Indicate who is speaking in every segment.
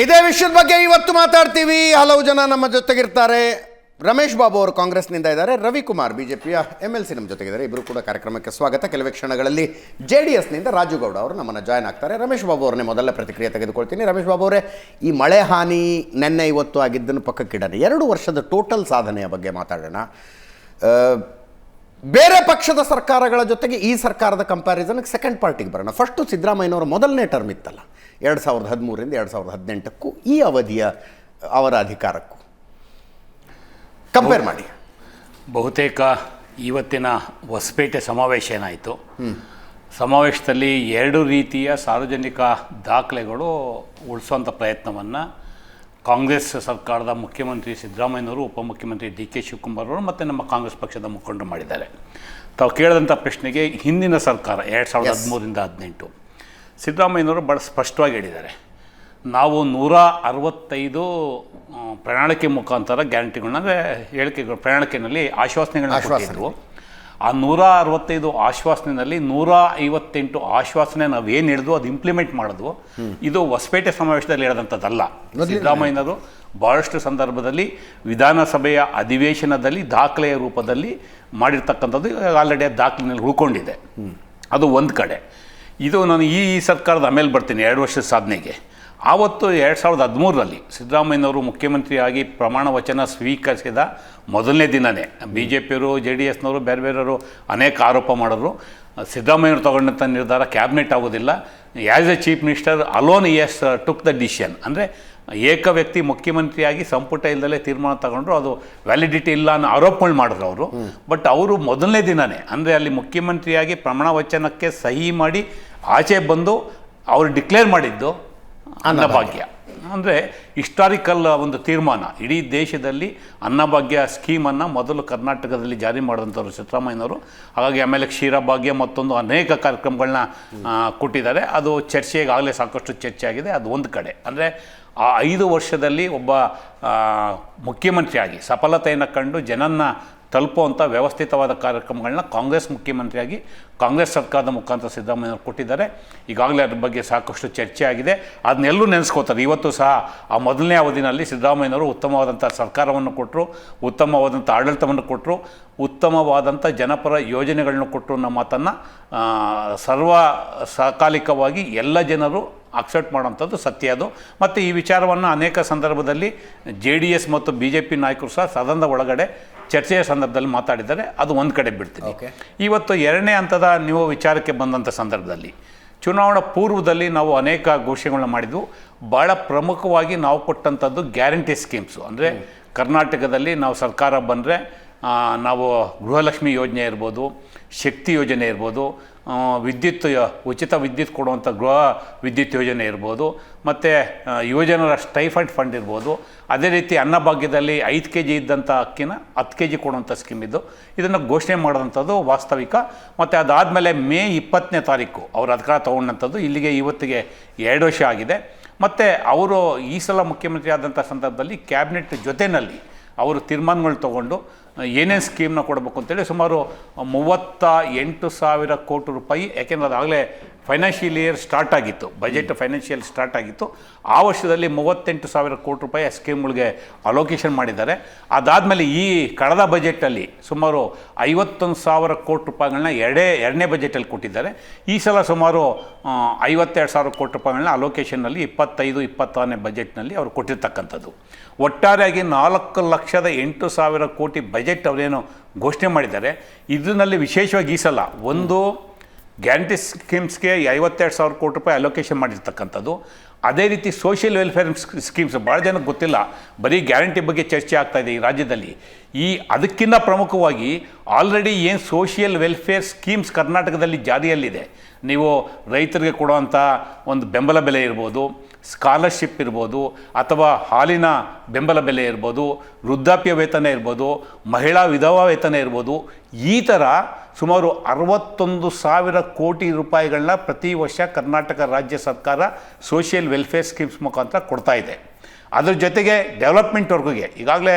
Speaker 1: ಇದೇ ವಿಷಯದ ಬಗ್ಗೆ ಇವತ್ತು ಮಾತಾಡ್ತೀವಿ. ಹಲವು ಜನ ನಮ್ಮ ಜೊತೆಗಿರ್ತಾರೆ. ರಮೇಶ್ ಬಾಬು ಅವರು ಕಾಂಗ್ರೆಸ್ನಿಂದ ಇದ್ದಾರೆ, ರವಿಕುಮಾರ್ ಬಿಜೆಪಿಯ MLC ನಮ್ಮ ಜೊತೆಗಿದ್ದಾರೆ. ಇಬ್ಬರು ಕೂಡ ಕಾರ್ಯಕ್ರಮಕ್ಕೆ ಸ್ವಾಗತ. ಕೆಲವೇ ಕ್ಷಣಗಳಲ್ಲಿ JDSನಿಂದ ರಾಜುಗೌಡ ಅವರು ನಮ್ಮನ್ನು ಜಾಯ್ನ್ ಆಗ್ತಾರೆ. ರಮೇಶ್ ಬಾಬು ಅವ್ರನ್ನೇ ಮೊದಲ ಪ್ರತಿಕ್ರಿಯೆ ತೆಗೆದುಕೊಳ್ತೀನಿ. ರಮೇಶ್ ಬಾಬು ಅವರೇ, ಈ ಮಳೆ ಹಾನಿ ನೆನ್ನೆ ಇವತ್ತು ಆಗಿದ್ದನ್ನು ಪಕ್ಕಕ್ಕಿಡೋಣ, 2 ವರ್ಷದ ಟೋಟಲ್ ಸಾಧನೆಯ ಬಗ್ಗೆ ಮಾತಾಡೋಣ. ಬೇರೆ ಪಕ್ಷದ ಸರ್ಕಾರಗಳ ಜೊತೆಗೆ ಈ ಸರ್ಕಾರದ ಕಂಪ್ಯಾರಿಸನ್ಗೆ ಸೆಕೆಂಡ್ ಪಾರ್ಟಿಗೆ ಬರೋಣ. ಫಸ್ಟು ಸಿದ್ದರಾಮಯ್ಯನವರ ಮೊದಲನೇ ಟರ್ಮ್ ಇತ್ತಲ್ಲ, 2013ರಿಂದ 2018ಕ್ಕೂ ಈ ಅವಧಿಯ ಅವರ ಅಧಿಕಾರಕ್ಕೂ ಕಂಪೇರ್ ಮಾಡಿ.
Speaker 2: ಬಹುತೇಕ ಇವತ್ತಿನ ಹೊಸಪೇಟೆ ಸಮಾವೇಶ ಏನಾಯಿತು, ಸಮಾವೇಶದಲ್ಲಿ 2 ರೀತಿಯ ಸಾರ್ವಜನಿಕ ದಾಖಲೆಗಳು ಉಳಿಸುವಂಥ ಪ್ರಯತ್ನವನ್ನು ಕಾಂಗ್ರೆಸ್ ಸರ್ಕಾರದ ಮುಖ್ಯಮಂತ್ರಿ ಸಿದ್ದರಾಮಯ್ಯನವರು, ಉಪಮುಖ್ಯಮಂತ್ರಿ DK ಶಿವಕುಮಾರ್ ಅವರು ಮತ್ತು ನಮ್ಮ ಕಾಂಗ್ರೆಸ್ ಪಕ್ಷದ ಮುಖಂಡರು ಮಾಡಿದ್ದಾರೆ. ತಾವು ಕೇಳಿದಂಥ ಪ್ರಶ್ನೆಗೆ ಹಿಂದಿನ ಸರ್ಕಾರ 2013ರಿಂದ 18 ಸಿದ್ದರಾಮಯ್ಯನವರು ಭಾಳ ಸ್ಪಷ್ಟವಾಗಿ ಹೇಳಿದ್ದಾರೆ, ನಾವು 165 ಪ್ರಣಾಳಿಕೆ ಮುಖಾಂತರ ಗ್ಯಾರಂಟಿಗಳನ್ನ, ಅಂದರೆ ಹೇಳಿಕೆಗಳು, ಪ್ರಣಾಳಿಕೆಯಲ್ಲಿ ಆಶ್ವಾಸನೆಗಳನ್ನ ಕೊಟ್ಟಿದ್ದರು. ಆ 165 ಆಶ್ವಾಸನೆಯಲ್ಲಿ 158 ಆಶ್ವಾಸನೆ ನಾವೇನು ಹೇಳಿದ್ವು ಅದು ಇಂಪ್ಲಿಮೆಂಟ್ ಮಾಡಿದ್ವು. ಇದು ಹೊಸಪೇಟೆ ಸಮಾವೇಶದಲ್ಲಿ ಹೇಳಿದಂಥದ್ದಲ್ಲ. ಸಿದ್ದರಾಮಯ್ಯನವರು ಭಾಳಷ್ಟು ಸಂದರ್ಭದಲ್ಲಿ ವಿಧಾನಸಭೆಯ ಅಧಿವೇಶನದಲ್ಲಿ ದಾಖಲೆಯ ರೂಪದಲ್ಲಿ ಮಾಡಿರ್ತಕ್ಕಂಥದ್ದು ಆಲ್ರೆಡಿ ದಾಖಲೆಯಲ್ಲಿ ಉಳ್ಕೊಂಡಿದೆ. ಅದು ಒಂದು ಕಡೆ. ಇದು ನಾನು ಈ ಸರ್ಕಾರದ ಆಮೇಲೆ ಬರ್ತೀನಿ 2 ವರ್ಷದ ಸಾಧನೆಗೆ. ಆವತ್ತು 2013ರಲ್ಲಿ ಸಿದ್ದರಾಮಯ್ಯನವರು ಮುಖ್ಯಮಂತ್ರಿಯಾಗಿ ಪ್ರಮಾಣ ವಚನ ಸ್ವೀಕರಿಸಿದ ಮೊದಲನೇ ದಿನವೇ BJPಯವರು, JDSನವರು, ಬೇರೆ ಬೇರೆಯವರು ಅನೇಕ ಆರೋಪ ಮಾಡಿದ್ರು. ಸಿದ್ದರಾಮಯ್ಯವರು ತಗೊಂಡಂಥ ನಿರ್ಧಾರ ಕ್ಯಾಬಿನೆಟ್ ಆಗೋದಿಲ್ಲ, as A chief minister alone took the decision, ಅಂದರೆ ಏಕ ವ್ಯಕ್ತಿ ಮುಖ್ಯಮಂತ್ರಿಯಾಗಿ ಸಂಪುಟ ಇಲ್ಲದಲ್ಲೇ ತೀರ್ಮಾನ ತಗೊಂಡ್ರು, ಅದು ವ್ಯಾಲಿಡಿಟಿ ಇಲ್ಲ ಅನ್ನೋ ಆರೋಪಗಳು ಮಾಡಿದ್ರು ಅವರು. ಬಟ್ ಅವರು ಮೊದಲನೇ ದಿನವೇ, ಅಂದರೆ ಅಲ್ಲಿ ಮುಖ್ಯಮಂತ್ರಿಯಾಗಿ ಪ್ರಮಾಣ ವಚನಕ್ಕೆ ಸಹಿ ಮಾಡಿ ಆಚೆ ಬಂದು ಅವರು ಡಿಕ್ಲೇರ್ ಮಾಡಿದ್ದು ಅನ್ನಭಾಗ್ಯ. ಅಂದರೆ ಹಿಸ್ಟಾರಿಕಲ್ ಒಂದು ತೀರ್ಮಾನ. ಇಡೀ ದೇಶದಲ್ಲಿ ಅನ್ನಭಾಗ್ಯ ಸ್ಕೀಮನ್ನು ಮೊದಲು ಕರ್ನಾಟಕದಲ್ಲಿ ಜಾರಿ ಮಾಡಿದಂಥವ್ರು ಸಿದ್ದರಾಮಯ್ಯನವರು. ಹಾಗಾಗಿ ಆಮೇಲೆ ಕ್ಷೀರಭಾಗ್ಯ ಮತ್ತೊಂದು ಅನೇಕ ಕಾರ್ಯಕ್ರಮಗಳನ್ನ ಕೊಟ್ಟಿದ್ದಾರೆ. ಅದು ಚರ್ಚೆಗೆ ಆಗಲೇ ಸಾಕಷ್ಟು ಚರ್ಚೆ ಆಗಿದೆ. ಅದು ಒಂದು ಕಡೆ. ಅಂದರೆ ಆ 5 ವರ್ಷದಲ್ಲಿ ಒಬ್ಬ ಮುಖ್ಯಮಂತ್ರಿಯಾಗಿ ಸಫಲತೆಯನ್ನು ಕಂಡು ಜನನ್ನ ತಲುಪುವಂಥ ವ್ಯವಸ್ಥಿತವಾದ ಕಾರ್ಯಕ್ರಮಗಳನ್ನ ಕಾಂಗ್ರೆಸ್ ಮುಖ್ಯಮಂತ್ರಿಯಾಗಿ ಕಾಂಗ್ರೆಸ್ ಸರ್ಕಾರದ ಮುಖಾಂತರ ಸಿದ್ದರಾಮಯ್ಯನವರು ಕೊಟ್ಟಿದ್ದಾರೆ. ಈಗಾಗಲೇ ಅದ್ರ ಬಗ್ಗೆ ಸಾಕಷ್ಟು ಚರ್ಚೆ ಆಗಿದೆ. ಅದನ್ನೆಲ್ಲೂ ನೆನೆಸ್ಕೋತಾರೆ. ಇವತ್ತು ಸಹ ಆ ಮೊದಲನೇ ಅವಧಿನಲ್ಲಿ ಸಿದ್ದರಾಮಯ್ಯನವರು ಉತ್ತಮವಾದಂಥ ಸರ್ಕಾರವನ್ನು ಕೊಟ್ಟರು, ಉತ್ತಮವಾದಂಥ ಆಡಳಿತವನ್ನು ಕೊಟ್ಟರು, ಉತ್ತಮವಾದಂಥ ಜನಪರ ಯೋಜನೆಗಳನ್ನು ಕೊಟ್ಟರು ಅನ್ನೋ ಮಾತನ್ನು ಸರ್ವ ಸಕಾಲಿಕವಾಗಿ ಎಲ್ಲ ಜನರು ಅಕ್ಸೆಪ್ಟ್ ಮಾಡೋಂಥದ್ದು ಸತ್ಯ ಅದು. ಮತ್ತು ಈ ವಿಚಾರವನ್ನು ಅನೇಕ ಸಂದರ್ಭದಲ್ಲಿ JDS ಮತ್ತು BJP ನಾಯಕರು ಸಹ ಸದನದ ಒಳಗಡೆ ಚರ್ಚೆಯ ಸಂದರ್ಭದಲ್ಲಿ ಮಾತಾಡಿದ್ದಾರೆ. ಅದು ಒಂದು ಕಡೆ ಬಿಡ್ತೀನಿ. ಇವತ್ತು 2ನೇ ಹಂತದ ನೀವು ವಿಚಾರಕ್ಕೆ ಬಂದಂಥ ಸಂದರ್ಭದಲ್ಲಿ ಚುನಾವಣಾ ಪೂರ್ವದಲ್ಲಿ ನಾವು ಅನೇಕ ಘೋಷಣೆಗಳನ್ನ ಮಾಡಿದ್ವು. ಭಾಳ ಪ್ರಮುಖವಾಗಿ ನಾವು ಕೊಟ್ಟಂಥದ್ದು ಗ್ಯಾರಂಟಿ ಸ್ಕೀಮ್ಸು. ಅಂದರೆ ಕರ್ನಾಟಕದಲ್ಲಿ ನಾವು ಸರ್ಕಾರ ಬಂದರೆ ನಾವು ಗೃಹಲಕ್ಷ್ಮಿ ಯೋಜನೆ ಇರ್ಬೋದು, ಶಕ್ತಿ ಯೋಜನೆ ಇರ್ಬೋದು, ವಿದ್ಯುತ್ ಉಚಿತ ವಿದ್ಯುತ್ ಕೊಡುವಂಥ ಗೃಹ ವಿದ್ಯುತ್ ಯೋಜನೆ ಇರ್ಬೋದು, ಮತ್ತು ಯುವಜನರ ಸ್ಟೈಫಂಡ್ ಫಂಡ್ ಇರ್ಬೋದು. ಅದೇ ರೀತಿ ಅನ್ನಭಾಗ್ಯದಲ್ಲಿ 5 kg ಇದ್ದಂಥ ಅಕ್ಕಿನ 10 kg ಕೊಡುವಂಥ ಸ್ಕೀಮ್ ಇದ್ದು, ಇದನ್ನು ಘೋಷಣೆ ಮಾಡೋವಂಥದ್ದು ವಾಸ್ತವಿಕ. ಮತ್ತು ಅದಾದಮೇಲೆ ಮೇ 20ನೇ ತಾರೀಕು ಅವರು ಅಧಿಕಾರ ತೊಗೊಂಡಂಥದ್ದು. ಇಲ್ಲಿಗೆ ಇವತ್ತಿಗೆ 2 ವರ್ಷ ಆಗಿದೆ. ಮತ್ತು ಅವರು ಈ ಸಲ ಮುಖ್ಯಮಂತ್ರಿ ಆದಂಥ ಸಂದರ್ಭದಲ್ಲಿ ಕ್ಯಾಬಿನೆಟ್ ಜೊತೆಯಲ್ಲಿ ಅವರು ತೀರ್ಮಾನಗಳು ತೊಗೊಂಡು ಏನೇನು ಸ್ಕೀಮ್ನ ಕೊಡಬೇಕು ಅಂತೇಳಿ ಸುಮಾರು 38,000 ಕೋಟಿ ರೂಪಾಯಿ, ಯಾಕೆಂದರೆ ಅದಾಗಲೇ ಫೈನಾನ್ಷಿಯಲ್ ಇಯರ್ ಸ್ಟಾರ್ಟ್ ಆಗಿತ್ತು, ಬಜೆಟ್ ಫೈನಾನ್ಷಿಯಲ್ ಸ್ಟಾರ್ಟ್ ಆಗಿತ್ತು. ಆ ವರ್ಷದಲ್ಲಿ 38,000 ಕೋಟಿ ರೂಪಾಯಿ ಆ ಸ್ಕೀಮ್ಗಳಿಗೆ ಅಲೋಕೇಶನ್ ಮಾಡಿದ್ದಾರೆ. ಅದಾದಮೇಲೆ ಈ ಕಳೆದ ಬಜೆಟಲ್ಲಿ ಸುಮಾರು 51,000 ಕೋಟಿ ರೂಪಾಯಿಗಳನ್ನ ಎರಡನೇ ಬಜೆಟಲ್ಲಿ ಕೊಟ್ಟಿದ್ದಾರೆ. ಈ ಸಲ ಸುಮಾರು 52,000 ಕೋಟಿ ರೂಪಾಯಿಗಳನ್ನ ಅಲೋಕೇಶನ್ನಲ್ಲಿ 25-26ನೇ ಬಜೆಟ್ನಲ್ಲಿ ಅವರು ಕೊಟ್ಟಿರ್ತಕ್ಕಂಥದ್ದು. ಒಟ್ಟಾರೆಯಾಗಿ 4,08,000 ಕೋಟಿ ಬಜೆಟ್ ಅವರೇನು ಘೋಷಣೆ ಮಾಡಿದ್ದಾರೆ. ಇದರಲ್ಲಿ ವಿಶೇಷವಾಗಿ ಈ ಸಲ ಒಂದು ಗ್ಯಾರಂಟಿ ಸ್ಕೀಮ್ಸ್ಗೆ 52,000 ಕೋಟಿ ರೂಪಾಯಿ ಅಲೋಕೇಶನ್ ಮಾಡಿರ್ತಕ್ಕಂಥದ್ದು. ಅದೇ ರೀತಿ ಸೋಷಿಯಲ್ ವೆಲ್ಫೇರ್ ಸ್ಕೀಮ್ಸ್ ಭಾಳ ಜನಕ್ಕೆ ಗೊತ್ತಿಲ್ಲ, ಬರೀ ಗ್ಯಾರಂಟಿ ಬಗ್ಗೆ ಚರ್ಚೆ ಆಗ್ತಾಯಿದೆ ಈ ರಾಜ್ಯದಲ್ಲಿ. ಅದಕ್ಕಿಂತ ಪ್ರಮುಖವಾಗಿ ಆಲ್ರೆಡಿ ಏನು ಸೋಷಿಯಲ್ ವೆಲ್ಫೇರ್ ಸ್ಕೀಮ್ಸ್ ಕರ್ನಾಟಕದಲ್ಲಿ ಜಾರಿಯಲ್ಲಿದೆ, ನೀವು ರೈತರಿಗೆ ಕೊಡುವಂಥ ಒಂದು ಬೆಂಬಲ ಬೆಲೆ ಇರ್ಬೋದು, ಸ್ಕಾಲರ್ಶಿಪ್ ಇರ್ಬೋದು, ಅಥವಾ ಹಾಲಿನ ಬೆಂಬಲ ಬೆಲೆ ಇರ್ಬೋದು, ವೃದ್ಧಾಪ್ಯ ವೇತನ ಇರ್ಬೋದು, ಮಹಿಳಾ ವಿಧವಾ ವೇತನ ಇರ್ಬೋದು, ಈ ಥರ ಸುಮಾರು 61,000 ಕೋಟಿ ರೂಪಾಯಿಗಳನ್ನ ಪ್ರತಿ ವರ್ಷ ಕರ್ನಾಟಕ ರಾಜ್ಯ ಸರ್ಕಾರ ಸೋಷಿಯಲ್ ವೆಲ್ಫೇರ್ ಸ್ಕೀಮ್ಸ್ ಮುಖಾಂತರ ಕೊಡ್ತಾ ಇದೆ. ಅದ್ರ ಜೊತೆಗೆ ಡೆವಲಪ್ಮೆಂಟ್ ವರ್ಕ್ಗೆ ಈಗಾಗಲೇ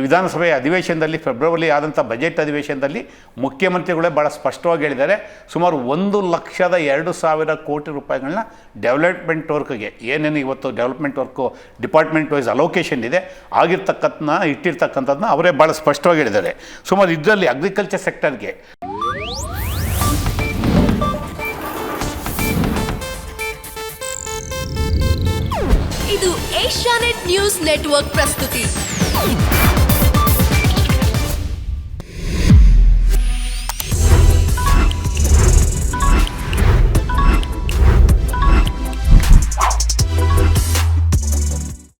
Speaker 2: ವಿಧಾನಸಭೆ ಅಧಿವೇಶನದಲ್ಲಿ ಫೆಬ್ರವರಿ ಆದಂಥ ಬಜೆಟ್ ಅಧಿವೇಶನದಲ್ಲಿ ಮುಖ್ಯಮಂತ್ರಿಗಳೇ ಭಾಳ ಸ್ಪಷ್ಟವಾಗಿ ಹೇಳಿದ್ದಾರೆ, ಸುಮಾರು 1,02,000 ಕೋಟಿ ರೂಪಾಯಿಗಳನ್ನ ಡೆವಲಪ್ಮೆಂಟ್ ವರ್ಕ್ಗೆ ಏನೇನು ಇವತ್ತು development work department wise allocation ಇದೆ ಇಟ್ಟಿರ್ತಕ್ಕಂಥದ್ದನ್ನ ಅವರೇ ಭಾಳ ಸ್ಪಷ್ಟವಾಗಿ ಹೇಳಿದ್ದಾರೆ. ಸುಮಾರು ಇದರಲ್ಲಿ ಅಗ್ರಿಕಲ್ಚರ್ ಸೆಕ್ಟರ್ಗೆ
Speaker 3: ಇದು ಏಷ್ಯಾನೆಟ್ ನ್ಯೂಸ್ ನೆಟ್ವರ್ಕ್ ಪ್ರಸ್ತುತಿ.